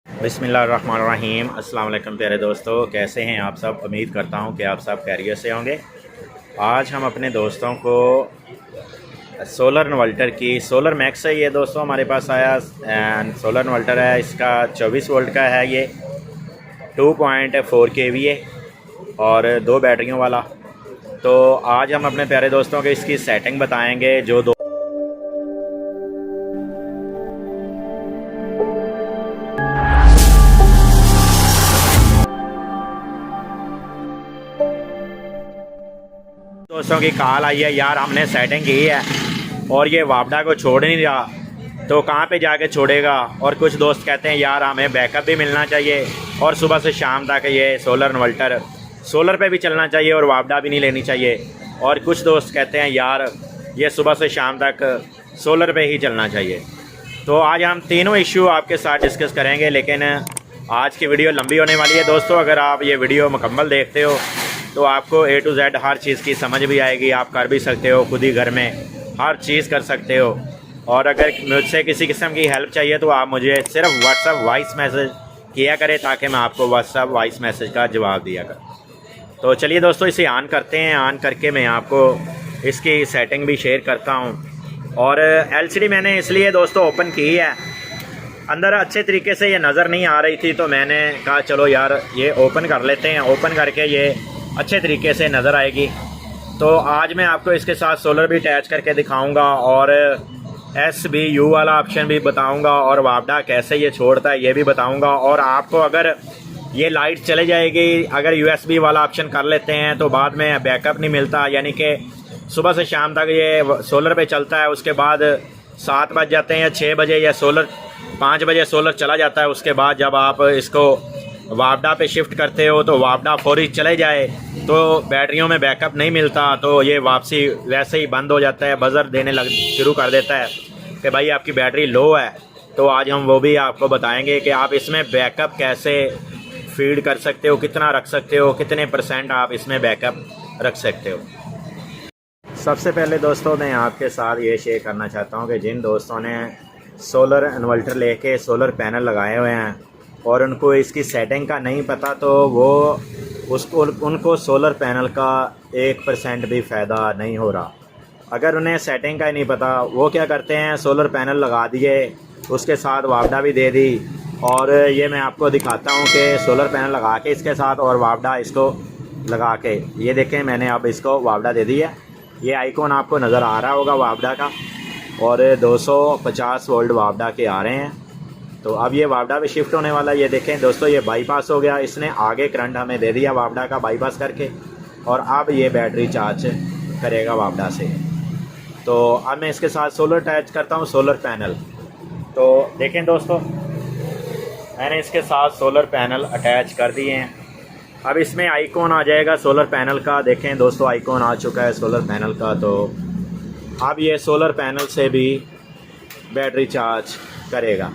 बिस्मिल्लाहिर्रहमानिर्रहीम। अस्सलाम वालेकुम प्यारे दोस्तों, कैसे हैं आप सब। उम्मीद करता हूं कि आप सब खैरियत से होंगे। आज हम अपने दोस्तों को सोलर इन्वर्टर की सोलर मैक्स है ये दोस्तों हमारे पास आया, एंड सोलर इन्वर्टर है, इसका 24 वोल्ट का है, ये 2.4 kVA और 2 बैटरियों वाला। तो आज हम अपने प्यारे दोस्तों को इसकी सेटिंग बताएंगे। जो दोस्तों की कॉल आई है, यार हमने सेटिंग की है और ये वापडा को छोड़ नहीं रहा, तो कहाँ पे जाके छोड़ेगा। और कुछ दोस्त कहते हैं यार हमें बैकअप भी मिलना चाहिए और सुबह से शाम तक ये सोलर इन्वर्टर सोलर पे भी चलना चाहिए और वापडा भी नहीं लेनी चाहिए। और कुछ दोस्त कहते हैं यार ये सुबह से शाम तक सोलर पे ही चलना चाहिए। तो आज हम तीनों इशू आपके साथ डिस्कस करेंगे, लेकिन आज की वीडियो लंबी होने वाली है दोस्तों। अगर आप ये वीडियो मुकम्मल देखते हो तो आपको A to Z हर चीज़ की समझ भी आएगी। आप कर भी सकते हो, खुद ही घर में हर चीज़ कर सकते हो। और अगर मुझसे किसी किस्म की हेल्प चाहिए तो आप मुझे सिर्फ व्हाट्सअप वॉइस मैसेज किया करें, ताकि मैं आपको व्हाट्सअप वॉइस मैसेज का जवाब दिया करूँ। तो चलिए दोस्तों इसे ऑन करते हैं। ऑन करके मैं आपको इसकी सेटिंग भी शेयर करता हूँ। और LCD मैंने इसलिए दोस्तों ओपन की है, अंदर अच्छे तरीके से ये नज़र नहीं आ रही थी, तो मैंने कहा चलो यार ये ओपन कर लेते हैं। ओपन करके ये अच्छे तरीके से नज़र आएगी। तो आज मैं आपको इसके साथ सोलर भी अटैच करके दिखाऊंगा और SBU वाला ऑप्शन भी बताऊंगा और वापडा कैसे ये छोड़ता है ये भी बताऊंगा। और आपको अगर ये लाइट चले जाएगी, अगर USB वाला ऑप्शन कर लेते हैं तो बाद में बैकअप नहीं मिलता, यानी कि सुबह से शाम तक ये सोलर पे चलता है, उसके बाद 7 बज जाते हैं या 6 बजे या 5 बजे सोलर चला जाता है। उसके बाद जब आप इसको वापडा पे शिफ्ट करते हो तो वापडा फौरी चले जाए तो बैटरियों में बैकअप नहीं मिलता, तो ये वापसी वैसे ही बंद हो जाता है, बजर देने शुरू कर देता है कि भाई आपकी बैटरी लो है। तो आज हम वो भी आपको बताएंगे कि आप इसमें बैकअप कैसे फीड कर सकते हो, कितना रख सकते हो, कितने % आप इसमें बैकअप रख सकते हो। सबसे पहले दोस्तों मैं आपके साथ ये शेयर करना चाहता हूँ कि जिन दोस्तों ने सोलर इन्वर्टर लेके सोलर पैनल लगाए हुए हैं और उनको इसकी सेटिंग का नहीं पता, तो वो उनको सोलर पैनल का 1% भी फ़ायदा नहीं हो रहा। अगर उन्हें सेटिंग का ही नहीं पता, वो क्या करते हैं, सोलर पैनल लगा दिए, उसके साथ वापडा भी दे दी। और ये मैं आपको दिखाता हूँ कि सोलर पैनल लगा के इसके साथ और वापडा इसको लगा के, ये देखें मैंने अब इसको वापडा दे दी है। ये आइकॉन आपको नज़र आ रहा होगा वापडा का, और 250 वोल्ट वापडा के आ रहे हैं। तो अब ये वापडा पे शिफ्ट होने वाला है। ये देखें दोस्तों ये बाईपास हो गया, इसने आगे करंट हमें दे दिया वापडा का बाईपास करके, और अब ये बैटरी चार्ज करेगा वापडा से। तो अब मैं इसके साथ सोलर अटैच करता हूँ, सोलर पैनल। तो देखें दोस्तों मैंने इसके साथ सोलर पैनल अटैच कर दिए हैं। अब इसमें आइकॉन आ जाएगा सोलर पैनल का, देखें दोस्तों आइकॉन आ चुका है सोलर पैनल का। तो अब ये सोलर पैनल से भी बैटरी चार्ज करेगा।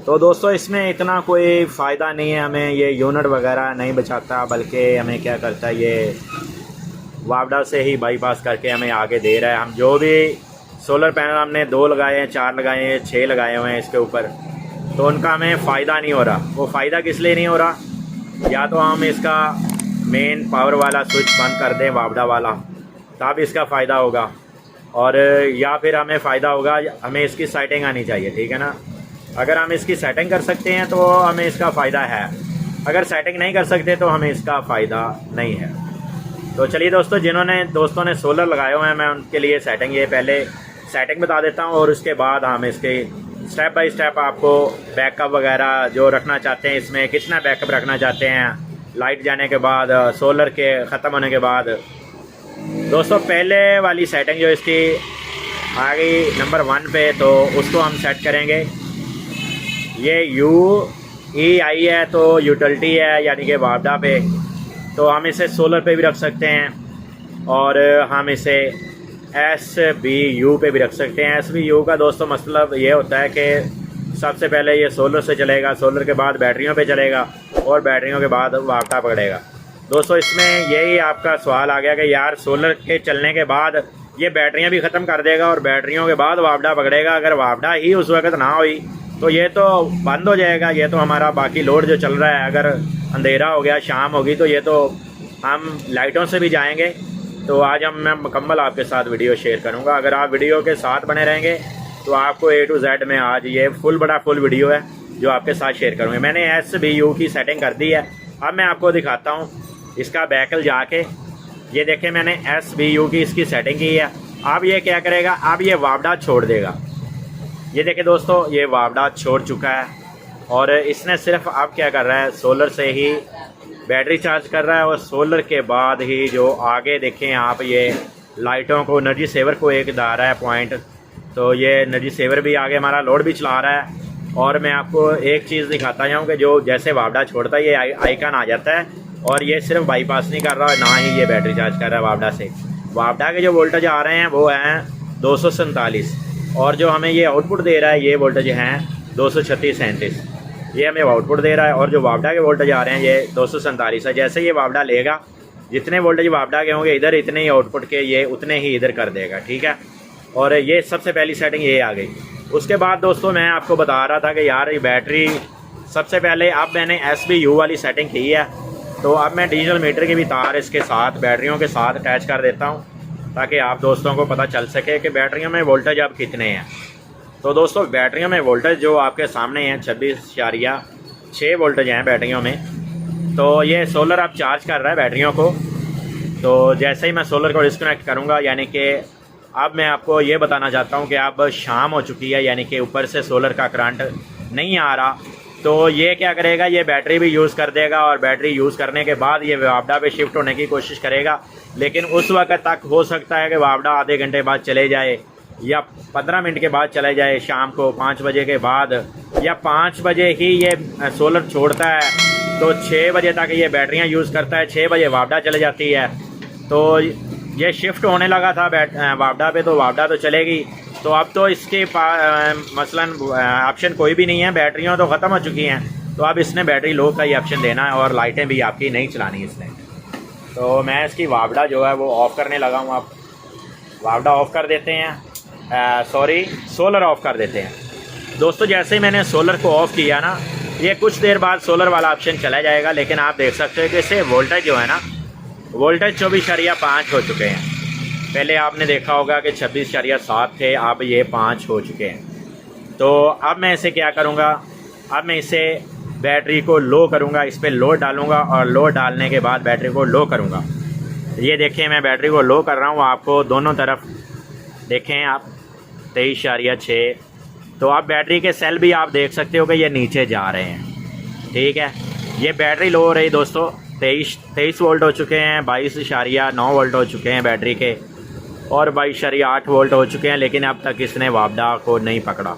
तो दोस्तों इसमें इतना कोई फ़ायदा नहीं है, हमें ये यूनिट वगैरह नहीं बचाता, बल्कि हमें क्या करता है ये वापडा से ही बाईपास करके हमें आगे दे रहा है। हम जो भी सोलर पैनल हमने 2 लगाए हैं, 4 लगाए हैं, 6 लगाए हुए हैं इसके ऊपर, तो उनका हमें फ़ायदा नहीं हो रहा। वो फ़ायदा किस लिए नहीं हो रहा, या तो हम इसका मेन पावर वाला स्विच बंद कर दें वापडा वाला, तब इसका फ़ायदा होगा, और या फिर हमें फ़ायदा होगा, हमें इसकी सेटिंग आनी चाहिए, ठीक है ना। अगर हम इसकी सेटिंग कर सकते हैं तो हमें इसका फ़ायदा है, अगर सेटिंग नहीं कर सकते तो हमें इसका फ़ायदा नहीं है। तो चलिए दोस्तों ने सोलर लगाए हुए हैं, मैं उनके लिए सेटिंग ये पहले सेटिंग बता देता हूँ, और उसके बाद हम इसके स्टेप बाय स्टेप आपको बैकअप वगैरह जो रखना चाहते हैं, इसमें कितना बैकअप रखना चाहते हैं लाइट जाने के बाद, सोलर के ख़त्म होने के बाद। दोस्तों पहले वाली सेटिंग जो इसकी आ गई नंबर 1 पे, तो उसको हम सेट करेंगे। ये UEI है तो यूटिलिटी है, यानी कि वापडा पे, तो हम इसे सोलर पे भी रख सकते हैं और हम इसे SBU पे भी रख सकते हैं। SBU का दोस्तों मतलब ये होता है कि सबसे पहले ये सोलर से चलेगा, सोलर के बाद बैटरियों पे चलेगा और बैटरियों के बाद वापडा पकड़ेगा। दोस्तों इसमें यही आपका सवाल आ गया कि यार सोलर के चलने के बाद ये बैटरियां भी ख़त्म कर देगा और बैटरियों के बाद वापडा पकड़ेगा। अगर वापडा ही उस वक्त ना हुई तो ये तो बंद हो जाएगा। ये तो हमारा बाकी लोड जो चल रहा है, अगर अंधेरा हो गया, शाम होगी, तो ये तो हम लाइटों से भी जाएंगे। तो आज मैं मुकम्मल आपके साथ वीडियो शेयर करूंगा। अगर आप वीडियो के साथ बने रहेंगे तो आपको A to Z में आज ये फुल वीडियो है जो आपके साथ शेयर करूँगा। मैंने SBU की सेटिंग कर दी है। अब मैं आपको दिखाता हूँ इसका बैकल जाके। ये देखें, मैंने SBU की इसकी सेटिंग की है। अब ये क्या करेगा, अब ये वापडा छोड़ देगा। ये देखें दोस्तों, ये वापडा छोड़ चुका है और इसने सिर्फ अब क्या कर रहा है, सोलर से ही बैटरी चार्ज कर रहा है। और सोलर के बाद ही जो आगे देखें आप, ये लाइटों को, एनर्जी सेवर को एक दा रहा है पॉइंट। तो ये एनर्जी सेवर भी आगे हमारा लोड भी चला रहा है। और मैं आपको एक चीज़ दिखाता जाऊँ कि जो जैसे वापडा छोड़ता है ये आइकन आ जाता है और ये सिर्फ बाईपास नहीं कर रहा है, ना ही ये बैटरी चार्ज कर रहा है वापडा से। वापडा के जो वोल्टेज आ रहे हैं वो हैं 247 और जो हमें ये आउटपुट दे रहा है ये वोल्टेज हैं 236-37। ये हमें आउटपुट दे रहा है और जो वापडा के वोल्टेज आ रहे हैं ये 247 है। जैसे ये वापडा लेगा, जितने वोल्टेज वापडा के होंगे इधर, इतने ही आउटपुट के ये उतने ही इधर कर देगा, ठीक है। और ये सबसे पहली सेटिंग ये आ गई। उसके बाद दोस्तों मैं आपको बता रहा था कि यार ये बैटरी, सबसे पहले अब मैंने SBU वाली सेटिंग की है। तो अब मैं डिजिटल मीटर की भी तार इसके साथ, बैटरियों के साथ अटैच कर देता हूँ ताकि आप दोस्तों को पता चल सके कि बैटरियों में वोल्टेज अब कितने हैं। तो दोस्तों बैटरियों में वोल्टेज जो आपके सामने हैं 26.6 वोल्टेज हैं बैटरियों में। तो ये सोलर अब चार्ज कर रहा है बैटरियों को। तो जैसे ही मैं सोलर को डिस्कनेक्ट करूँगा, यानी कि अब मैं आपको ये बताना चाहता हूँ कि अब शाम हो चुकी है, यानी कि ऊपर से सोलर का करंट नहीं आ रहा। तो ये क्या करेगा, ये बैटरी भी यूज़ कर देगा और बैटरी यूज़ करने के बाद ये वापडा पे शिफ्ट होने की कोशिश करेगा। लेकिन उस वक्त तक हो सकता है कि वापडा आधे घंटे बाद चले जाए या 15 मिनट के बाद चले जाए, शाम को 5 बजे के बाद, या 5 बजे ही ये सोलर छोड़ता है तो 6 बजे तक ये बैटरियाँ यूज़ करता है, 6 बजे वापडा चले जाती है। तो ये शिफ्ट होने लगा था वापडा पे, तो वापडा तो चलेगी। तो अब तो इसके मसलन ऑप्शन कोई भी नहीं है, बैटरियाँ तो ख़त्म हो चुकी हैं। तो अब इसने बैटरी लो का ही ऑप्शन देना है और लाइटें भी आपकी नहीं चलानी इसने। तो मैं इसकी वापडा जो है वो ऑफ़ करने लगा हूँ। आप वापडा ऑफ़ कर देते हैं, सॉरी सोलर ऑफ़ कर देते हैं दोस्तों। जैसे ही मैंने सोलर को ऑफ़ किया ना, ये कुछ देर बाद सोलर वाला ऑप्शन चला जाएगा। लेकिन आप देख सकते हो कि इससे वोल्टेज जो है ना, वोल्टेज 24.5 हो चुके हैं। पहले आपने देखा होगा कि 26.7 थे, अब ये 5 हो चुके हैं। तो अब मैं इसे क्या करूँगा, अब मैं इसे बैटरी को लो करूँगा, इस पर लोड डालूँगा और लोड डालने के बाद बैटरी को लो करूँगा। ये देखें, मैं बैटरी को लो कर रहा हूँ, आपको दोनों तरफ देखें आप 23.6। तो अब बैटरी के सेल भी आप देख सकते हो कि ये नीचे जा रहे हैं, ठीक है। ये बैटरी लो हो रही दोस्तों, 23 वोल्ट हो चुके हैं, 22.9 वोल्ट हो चुके हैं बैटरी के, और 22.8 वोल्ट हो चुके हैं। लेकिन अब तक इसने वापडा को नहीं पकड़ा।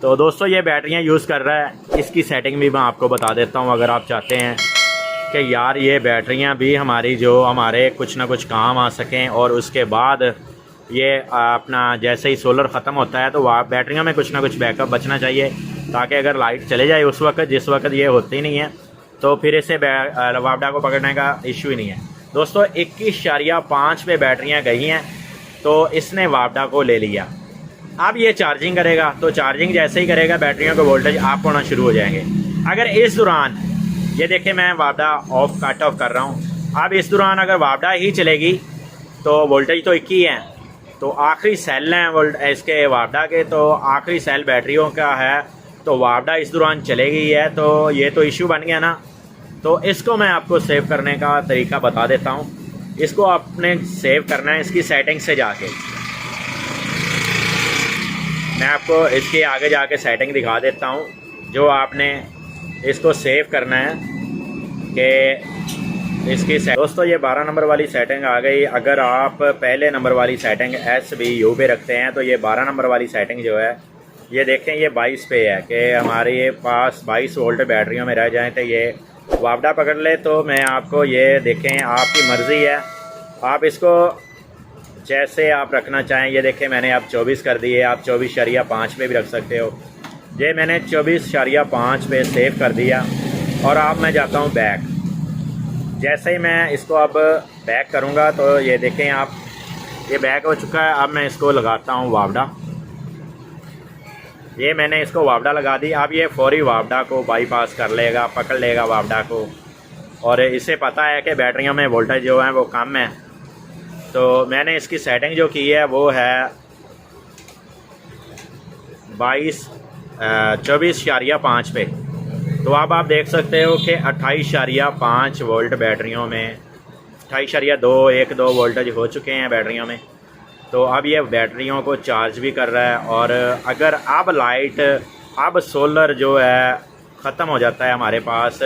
तो दोस्तों ये बैटरियां यूज़ कर रहा है, इसकी सेटिंग भी मैं आपको बता देता हूं। अगर आप चाहते हैं कि यार ये बैटरियां भी हमारी जो हमारे कुछ ना कुछ काम आ सकें, और उसके बाद ये अपना जैसे ही सोलर ख़त्म होता है तो बैटरियों में कुछ ना कुछ बैकअप बचना चाहिए, ताकि अगर लाइट चले जाए उस वक्त, जिस वक्त ये होती नहीं है, तो फिर इसे वापडा को पकड़ने का इशू ही नहीं है। दोस्तों 21.5 पे बैटरियां गई हैं, तो इसने वापडा को ले लिया। अब ये चार्जिंग करेगा, तो चार्जिंग जैसे ही करेगा बैटरियों के वोल्टेज आप होना शुरू हो जाएंगे। अगर इस दौरान, ये देखें मैं वापडा कट ऑफ कर रहा हूँ, अब इस दौरान अगर वापडा ही चलेगी तो वोल्टेज तो 21 है, तो आखिरी सेल हैं इसके वापडा के, तो आखिरी सेल बैटरियों का है, तो वापडा इस दौरान चलेगी है, तो ये तो इशू बन गया ना। तो इसको मैं आपको सेव करने का तरीका बता देता हूँ। इसको आपने सेव करना है इसकी सेटिंग से जाके। मैं आपको इसके आगे जाके सेटिंग दिखा देता हूँ जो आपने इसको सेव करना है कि इसकी दोस्तों ये 12 नंबर वाली सेटिंग आ गई। अगर आप पहले नंबर वाली सेटिंग SBU पे रखते हैं तो ये 12 नंबर वाली सेटिंग जो है, ये देखें ये 22 पे है कि हमारे पास 22 वोल्ट बैटरियों में रह जाएँ तो ये वापडा पकड़ ले। तो मैं आपको ये देखें, आपकी मर्ज़ी है, आप इसको जैसे आप रखना चाहें। ये देखें मैंने आप 24 कर दिए, आप 24.5 पे भी रख सकते हो। ये मैंने 24.5 पे सेव कर दिया और अब मैं जाता हूँ बैक। जैसे ही मैं इसको अब बैक करूँगा तो ये देखें आप, ये बैक हो चुका है। अब मैं इसको लगाता हूँ वापडा। ये मैंने इसको वापडा लगा दी। अब ये फौरी वापडा को बाईपास कर लेगा, पकड़ लेगा वापडा को, और इसे पता है कि बैटरियों में वोल्टेज जो है वो कम है। तो मैंने इसकी सेटिंग जो की है वो है 24.5 पे। तो अब आप देख सकते हो कि 28.5 वोल्ट बैटरियों में, 28.2 1-2 वोल्टेज हो चुके हैं बैटरियों में। तो अब ये बैटरियों को चार्ज भी कर रहा है। और अगर अब लाइट, अब सोलर जो है ख़त्म हो जाता है हमारे पास,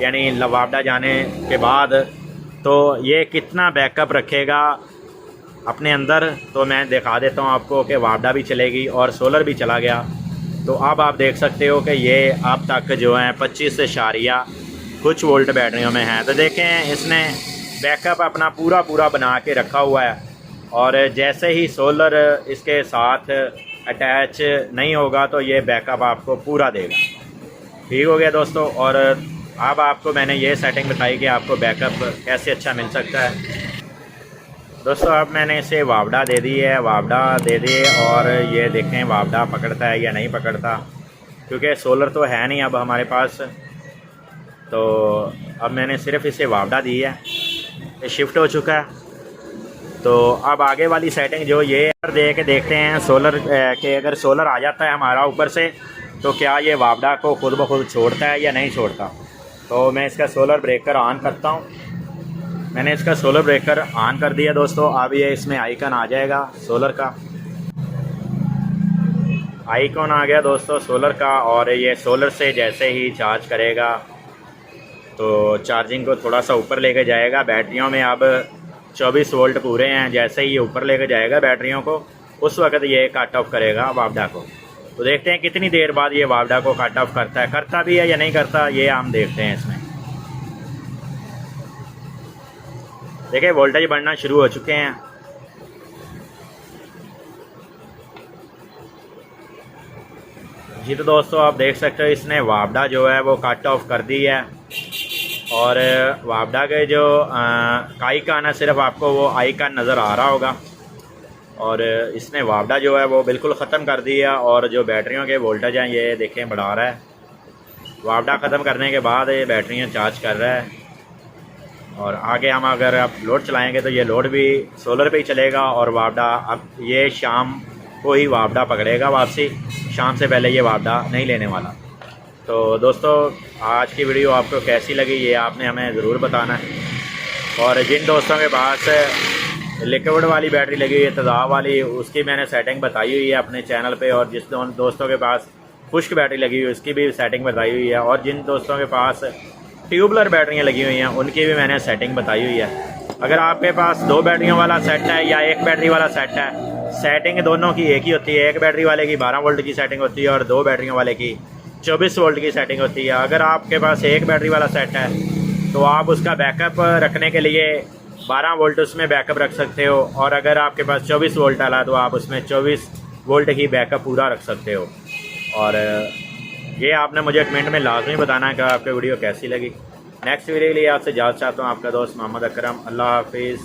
यानी वापडा जाने के बाद, तो ये कितना बैकअप रखेगा अपने अंदर, तो मैं दिखा देता हूँ आपको कि वापडा भी चलेगी और सोलर भी चला गया। तो अब आप देख सकते हो कि ये अब तक जो है 25 कुछ वोल्ट बैटरियों में है। तो देखें, इसने बैकअप अपना पूरा बना के रखा हुआ है। और जैसे ही सोलर इसके साथ अटैच नहीं होगा तो ये बैकअप आपको पूरा देगा। ठीक हो गया दोस्तों। और अब आपको मैंने ये सेटिंग बताई कि आपको बैकअप कैसे अच्छा मिल सकता है। दोस्तों अब मैंने इसे वापडा दे दी है, वापडा दे दी, और ये देखें वापडा पकड़ता है या नहीं पकड़ता, क्योंकि सोलर तो है नहीं अब हमारे पास। तो अब मैंने सिर्फ इसे वापडा दी है, ये शिफ्ट हो चुका है। तो अब आगे वाली सेटिंग जो ये दे के देखते हैं सोलर के, अगर सोलर आ जाता है हमारा ऊपर से तो क्या ये वापडा को खुद ब खुद छोड़ता है या नहीं छोड़ता। तो मैं इसका सोलर ब्रेकर ऑन करता हूँ। मैंने इसका सोलर ब्रेकर ऑन कर दिया दोस्तों। अब ये इसमें आइकन आ जाएगा सोलर का, आइकॉन आ गया दोस्तों सोलर का। और ये सोलर से जैसे ही चार्ज करेगा तो चार्जिंग को थोड़ा सा ऊपर लेके जाएगा। बैटरियों में अब 24 वोल्ट पूरे हैं। जैसे ही ये ऊपर लेके जाएगा बैटरियों को, उस वक्त ये कट ऑफ करेगा वापडा को। तो देखते हैं कितनी देर बाद ये वापडा को कट ऑफ करता है, करता भी है या नहीं करता, ये हम देखते हैं इसमें। देखिए वोल्टेज बढ़ना शुरू हो चुके हैं। जी तो दोस्तों आप देख सकते हो इसने वापडा जो है वो कट ऑफ कर दी है। और वापडा के जो आइकन है, सिर्फ आपको वो आइकन नज़र आ रहा होगा। और इसने वापडा जो है वो बिल्कुल ख़त्म कर दिया। और जो बैटरियों के वोल्टेज हैं ये देखें बढ़ा रहा है। वापडा ख़त्म करने के बाद ये बैटरियाँ चार्ज कर रहा है। और आगे हम अगर आप लोड चलाएंगे तो ये लोड भी सोलर पे ही चलेगा। और वापडा अब ये शाम को ही वापडा पकड़ेगा वापसी, शाम से पहले ये वापडा नहीं लेने वाला। तो दोस्तों आज की वीडियो आपको कैसी लगी ये आपने हमें ज़रूर बताना है। और जिन दोस्तों के पास लिक्विड वाली बैटरी लगी हुई है, तेज़ाब वाली, उसकी मैंने सेटिंग बताई हुई है अपने चैनल पे। और जिस दोस्तों के पास खुश्क बैटरी लगी हुई है उसकी भी सेटिंग बताई हुई है। और जिन दोस्तों के पास ट्यूबलर बैटरियाँ लगी हुई हैं उनकी भी मैंने सेटिंग बताई हुई है। अगर आपके पास 2 बैटरियों वाला सेट है या 1 बैटरी वाला सेट है, सेटिंग दोनों की एक ही होती है। 1 बैटरी वाले की 12 वोल्ट की सेटिंग होती है और 2 बैटरियों वाले की 24 वोल्ट की सेटिंग होती है। अगर आपके पास 1 बैटरी वाला सेट है तो आप उसका बैकअप रखने के लिए 12 वोल्ट उसमें बैकअप रख सकते हो। और अगर आपके पास 24 वोल्ट वाला तो आप उसमें 24 वोल्ट ही बैकअप पूरा रख सकते हो। और ये आपने मुझे कमेंट में लाजमी बताना है कि आपको वीडियो कैसी लगी। नेक्स्ट वीडियो के लिए आपसे इजाज़त चाहता हूँ, आपका दोस्त मोहम्मद अकरम। अल्लाह हाफिज़।